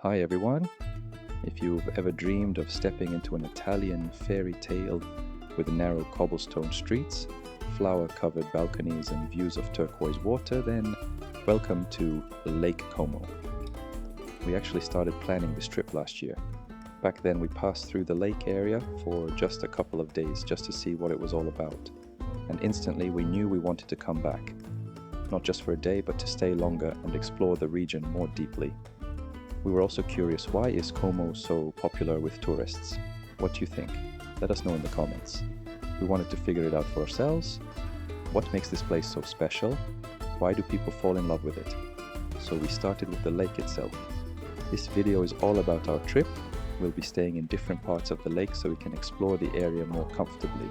Hi everyone. If you've ever dreamed of stepping into an Italian fairy tale with narrow cobblestone streets, flower-covered balconies and views of turquoise water, then welcome to Lake Como. We actually started planning this trip last year. Back then we passed through the lake area for just a couple of days just to see what it was all about. And instantly we knew we wanted to come back. Not just for a day, but to stay longer and explore the region more deeply. We were also curious, why is Como so popular with tourists? What do you think? Let us know in the comments. We wanted to figure it out for ourselves. What makes this place so special? Why do people fall in love with it? So we started with the lake itself. This video is all about our trip. We'll be staying in different parts of the lake so we can explore the area more comfortably.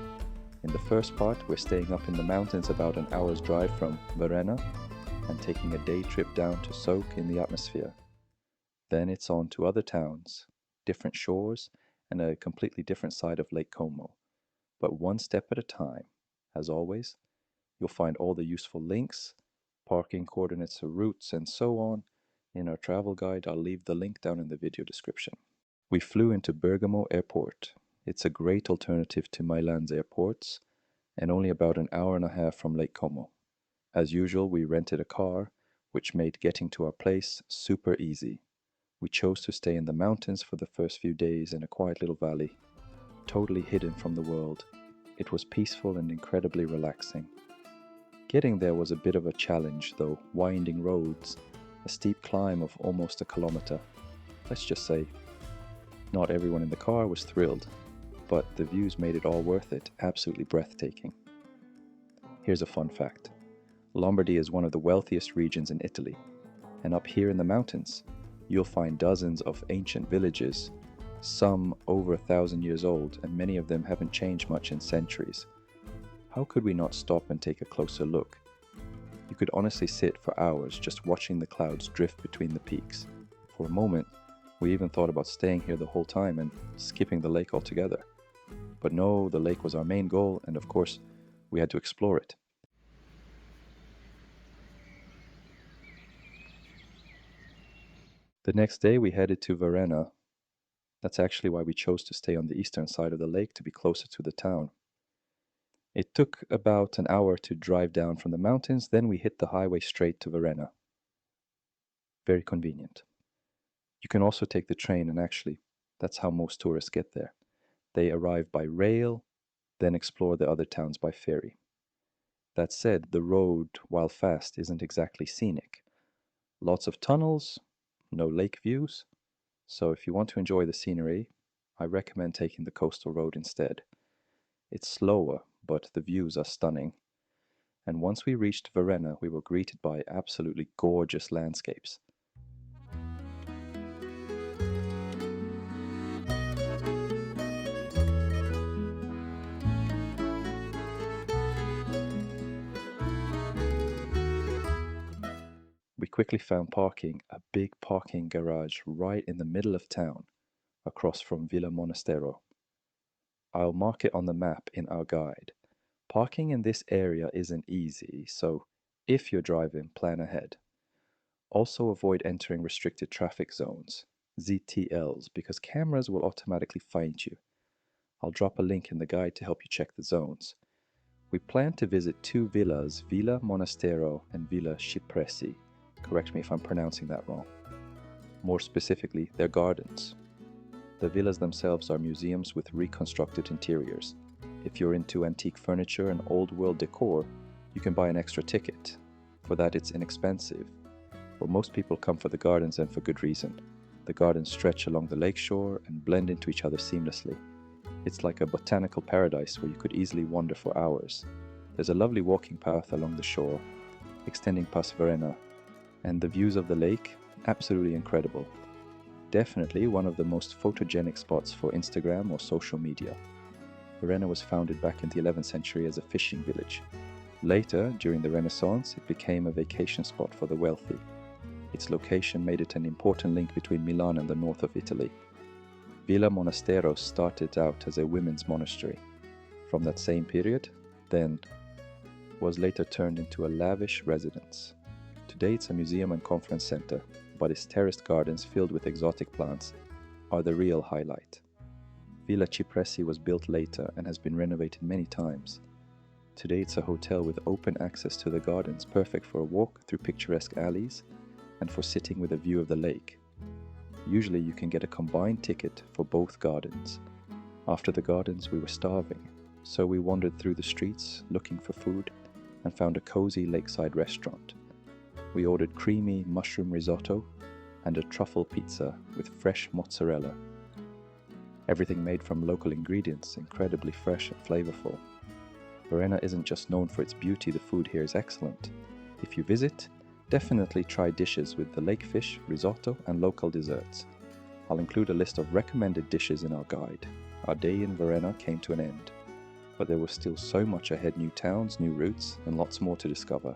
In the first part, we're staying up in the mountains about an hour's drive from Varenna and taking a day trip down to soak in the atmosphere. Then it's on to other towns, different shores, and a completely different side of Lake Como. But one step at a time. As always, you'll find all the useful links, parking coordinates, routes, and so on in our travel guide. I'll leave the link down in the video description. We flew into Bergamo Airport. It's a great alternative to Milan's airports, and only about an hour and a half from Lake Como. As usual, we rented a car, which made getting to our place super easy. We chose to stay in the mountains for the first few days in a quiet little valley, totally hidden from the world. It was peaceful and incredibly relaxing. Getting there was a bit of a challenge though, winding roads, a steep climb of almost a kilometer. Let's just say, not everyone in the car was thrilled, but the views made it all worth it, absolutely breathtaking. Here's a fun fact. Lombardy is one of the wealthiest regions in Italy, and up here in the mountains, you'll find dozens of ancient villages, some over 1,000 years old, and many of them haven't changed much in centuries. How could we not stop and take a closer look? You could honestly sit for hours just watching the clouds drift between the peaks. For a moment, we even thought about staying here the whole time and skipping the lake altogether. But no, the lake was our main goal, and of course, we had to explore it. The next day we headed to Varenna. That's actually why we chose to stay on the eastern side of the lake to be closer to the town. It took about an hour to drive down from the mountains, then we hit the highway straight to Varenna. Very convenient. You can also take the train, and actually, that's how most tourists get there. They arrive by rail, then explore the other towns by ferry. That said, the road, while fast, isn't exactly scenic. Lots of tunnels, no lake views. So if you want to enjoy the scenery, I recommend taking the coastal road instead. It's slower, but the views are stunning. And once we reached Varenna, we were greeted by absolutely gorgeous landscapes. We quickly found parking, a big parking garage right in the middle of town, across from Villa Monastero. I'll mark it on the map in our guide. Parking in this area isn't easy, so if you're driving, plan ahead. Also avoid entering restricted traffic zones, ZTLs, because cameras will automatically find you. I'll drop a link in the guide to help you check the zones. We plan to visit two villas, Villa Monastero and Villa Cipressi. Correct me if I'm pronouncing that wrong. More specifically, they're gardens. The villas themselves are museums with reconstructed interiors. If you're into antique furniture and old world decor, you can buy an extra ticket. For that, it's inexpensive. But most people come for the gardens, and for good reason. The gardens stretch along the lakeshore and blend into each other seamlessly. It's like a botanical paradise where you could easily wander for hours. There's a lovely walking path along the shore, extending past Varenna, and the views of the lake, absolutely incredible. Definitely one of the most photogenic spots for Instagram or social media. Varenna was founded back in the 11th century as a fishing village. Later, during the Renaissance, it became a vacation spot for the wealthy. Its location made it an important link between Milan and the north of Italy. Villa Monastero started out as a women's monastery. From that same period, then, was later turned into a lavish residence. Today it's a museum and conference center, but its terraced gardens filled with exotic plants are the real highlight. Villa Cipressi was built later and has been renovated many times. Today it's a hotel with open access to the gardens, perfect for a walk through picturesque alleys and for sitting with a view of the lake. Usually you can get a combined ticket for both gardens. After the gardens we were starving, so we wandered through the streets looking for food and found a cozy lakeside restaurant. We ordered creamy mushroom risotto and a truffle pizza with fresh mozzarella. Everything made from local ingredients, incredibly fresh and flavorful. Varenna isn't just known for its beauty, the food here is excellent. If you visit, definitely try dishes with the lake fish, risotto and local desserts. I'll include a list of recommended dishes in our guide. Our day in Varenna came to an end, but there was still so much ahead: new towns, new routes, and lots more to discover.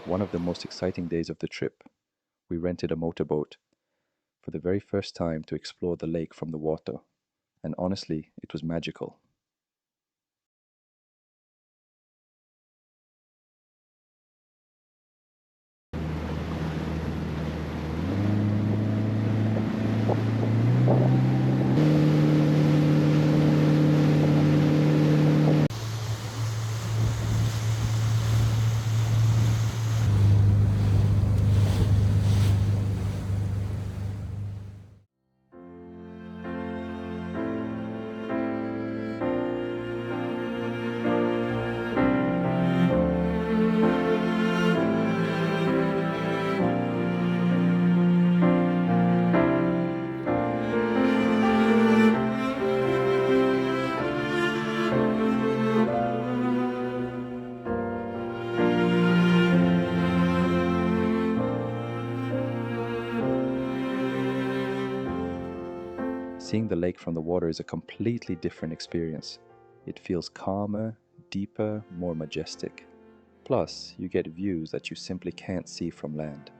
One of the most exciting days of the trip, we rented a motorboat for the very first time to explore the lake from the water, and honestly, it was magical. Seeing the lake from the water is a completely different experience. It feels calmer, deeper, more majestic. Plus, you get views that you simply can't see from land.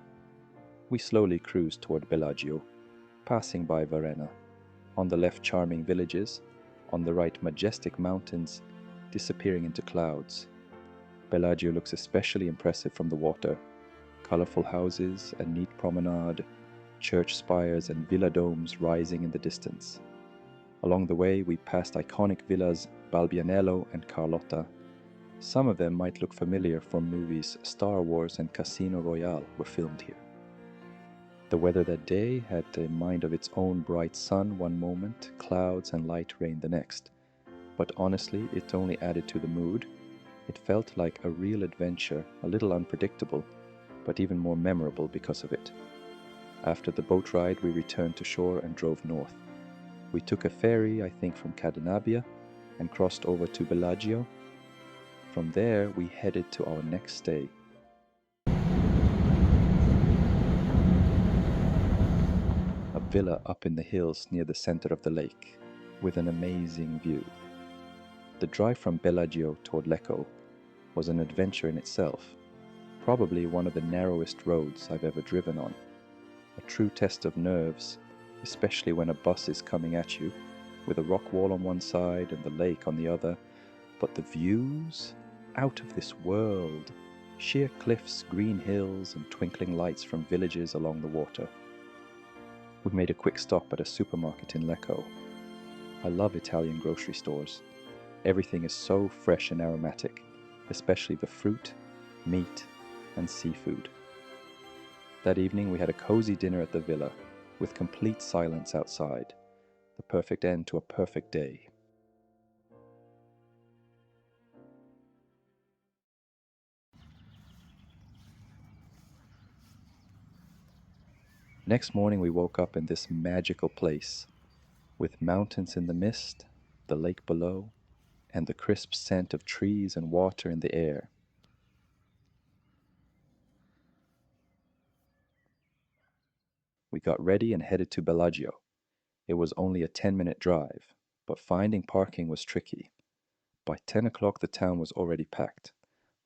We slowly cruised toward Bellagio, passing by Varenna. On the left, charming villages. On the right, majestic mountains disappearing into clouds. Bellagio looks especially impressive from the water. Colorful houses, a neat promenade, church spires and villa domes rising in the distance. Along the way, we passed iconic villas Balbianello and Carlotta. Some of them might look familiar from movies Star Wars and Casino Royale were filmed here. The weather that day had a mind of its own: bright sun one moment, clouds and light rain the next. But honestly, it only added to the mood. It felt like a real adventure, a little unpredictable, but even more memorable because of it. After the boat ride, we returned to shore and drove north. We took a ferry, I think from Cadenabia, and crossed over to Bellagio. From there, we headed to our next stay. A villa up in the hills near the center of the lake, with an amazing view. The drive from Bellagio toward Lecco was an adventure in itself, probably one of the narrowest roads I've ever driven on. A true test of nerves, especially when a bus is coming at you, with a rock wall on one side and the lake on the other, but the views? Out of this world! Sheer cliffs, green hills, and twinkling lights from villages along the water. We made a quick stop at a supermarket in Lecco. I love Italian grocery stores. Everything is so fresh and aromatic, especially the fruit, meat, and seafood. That evening we had a cozy dinner at the villa, with complete silence outside. The perfect end to a perfect day. Next morning we woke up in this magical place, with mountains in the mist, the lake below, and the crisp scent of trees and water in the air. We got ready and headed to Bellagio. It was only a 10-minute drive, but finding parking was tricky. By 10 o'clock the town was already packed.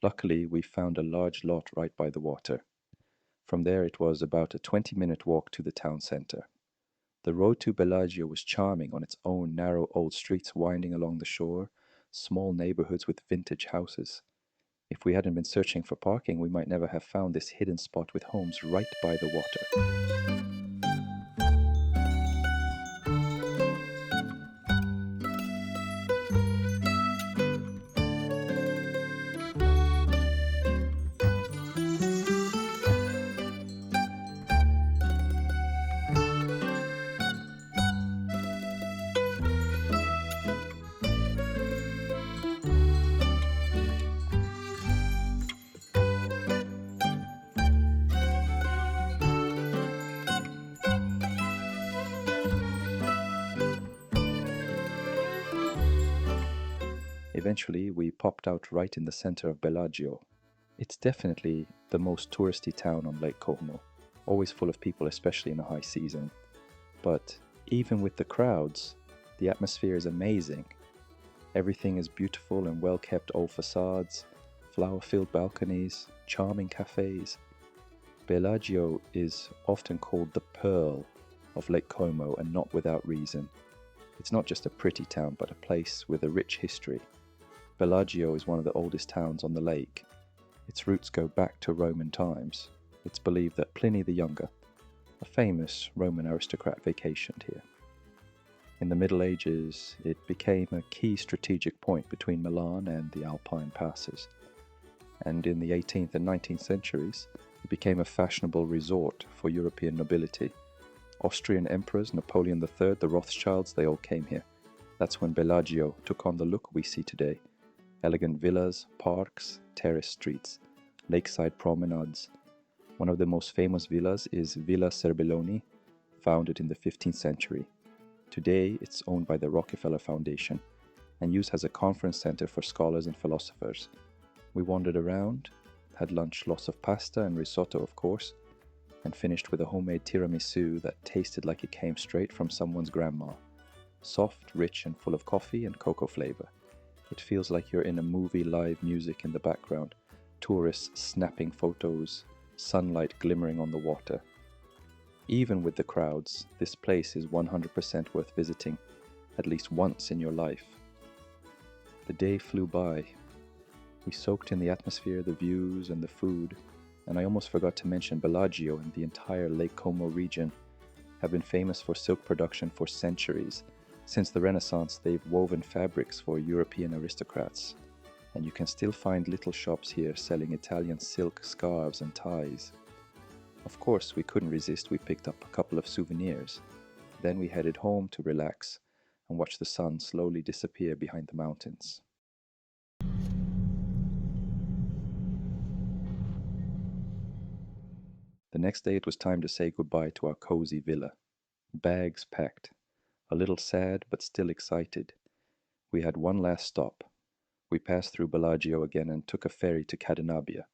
Luckily, we found a large lot right by the water. From there it was about a 20-minute walk to the town center. The road to Bellagio was charming on its own narrow old streets winding along the shore, small neighborhoods with vintage houses. If we hadn't been searching for parking, we might never have found this hidden spot with homes right by the water. Eventually, we popped out right in the center of Bellagio. It's definitely the most touristy town on Lake Como, always full of people, especially in the high season. But even with the crowds, the atmosphere is amazing. Everything is beautiful and well-kept old facades, flower-filled balconies, charming cafes. Bellagio is often called the Pearl of Lake Como, and not without reason. It's not just a pretty town, but a place with a rich history. Bellagio is one of the oldest towns on the lake. Its roots go back to Roman times. It's believed that Pliny the Younger, a famous Roman aristocrat, vacationed here. In the Middle Ages, it became a key strategic point between Milan and the Alpine passes. And in the 18th and 19th centuries, it became a fashionable resort for European nobility. Austrian emperors, Napoleon III, the Rothschilds, they all came here. That's when Bellagio took on the look we see today. Elegant villas, parks, terrace streets, lakeside promenades. One of the most famous villas is Villa Serbelloni, founded in the 15th century. Today, it's owned by the Rockefeller Foundation and used as a conference center for scholars and philosophers. We wandered around, had lunch, lots of pasta and risotto, of course, and finished with a homemade tiramisu that tasted like it came straight from someone's grandma. Soft, rich, and full of coffee and cocoa flavor. It feels like you're in a movie, live music in the background, tourists snapping photos, sunlight glimmering on the water. Even with the crowds, this place is 100% worth visiting, at least once in your life. The day flew by. We soaked in the atmosphere, the views, and the food, and I almost forgot to mention Bellagio and the entire Lake Como region have been famous for silk production for centuries. Since the Renaissance, they've woven fabrics for European aristocrats, and you can still find little shops here selling Italian silk scarves and ties. Of course, we couldn't resist. We picked up a couple of souvenirs. Then we headed home to relax and watch the sun slowly disappear behind the mountains. The next day it was time to say goodbye to our cozy villa. Bags packed. A little sad, but still excited. We had one last stop. We passed through Bellagio again and took a ferry to Cadenabia,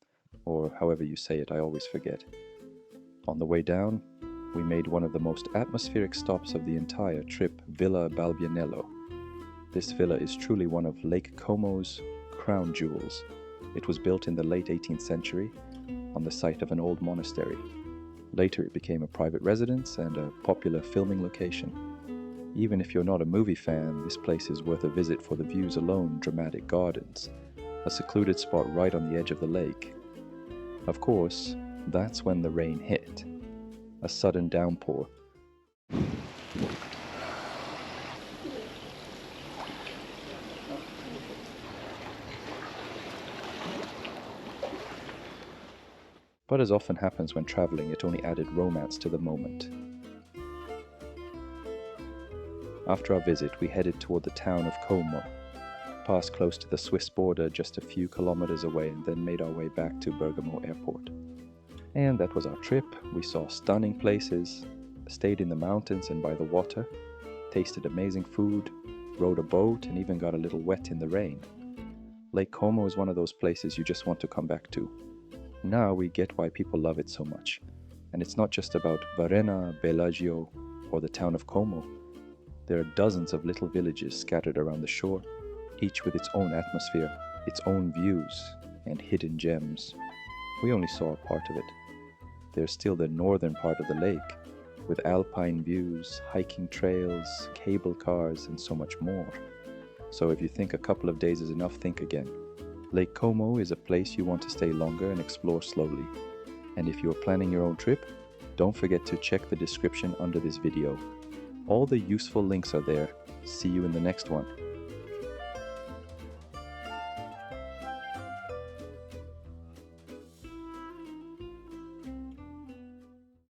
or however you say it, I always forget. On the way down, we made one of the most atmospheric stops of the entire trip, Villa Balbianello. This villa is truly one of Lake Como's crown jewels. It was built in the late 18th century on the site of an old monastery. Later it became a private residence and a popular filming location. Even if you're not a movie fan, this place is worth a visit for the views alone. Dramatic gardens, a secluded spot right on the edge of the lake. Of course, that's when the rain hit. A sudden downpour. But as often happens when traveling, it only added romance to the moment. After our visit, we headed toward the town of Como, passed close to the Swiss border just a few kilometers away, and then made our way back to Bergamo Airport. And that was our trip. We saw stunning places, stayed in the mountains and by the water, tasted amazing food, rode a boat, and even got a little wet in the rain. Lake Como is one of those places you just want to come back to. Now we get why people love it so much. And it's not just about Varenna, Bellagio, or the town of Como. There are dozens of little villages scattered around the shore, each with its own atmosphere, its own views, and hidden gems. We only saw a part of it. There's still the northern part of the lake, with alpine views, hiking trails, cable cars, and so much more. So if you think a couple of days is enough, think again. Lake Como is a place you want to stay longer and explore slowly. And if you are planning your own trip, don't forget to check the description under this video. All the useful links are there. See you in the next one.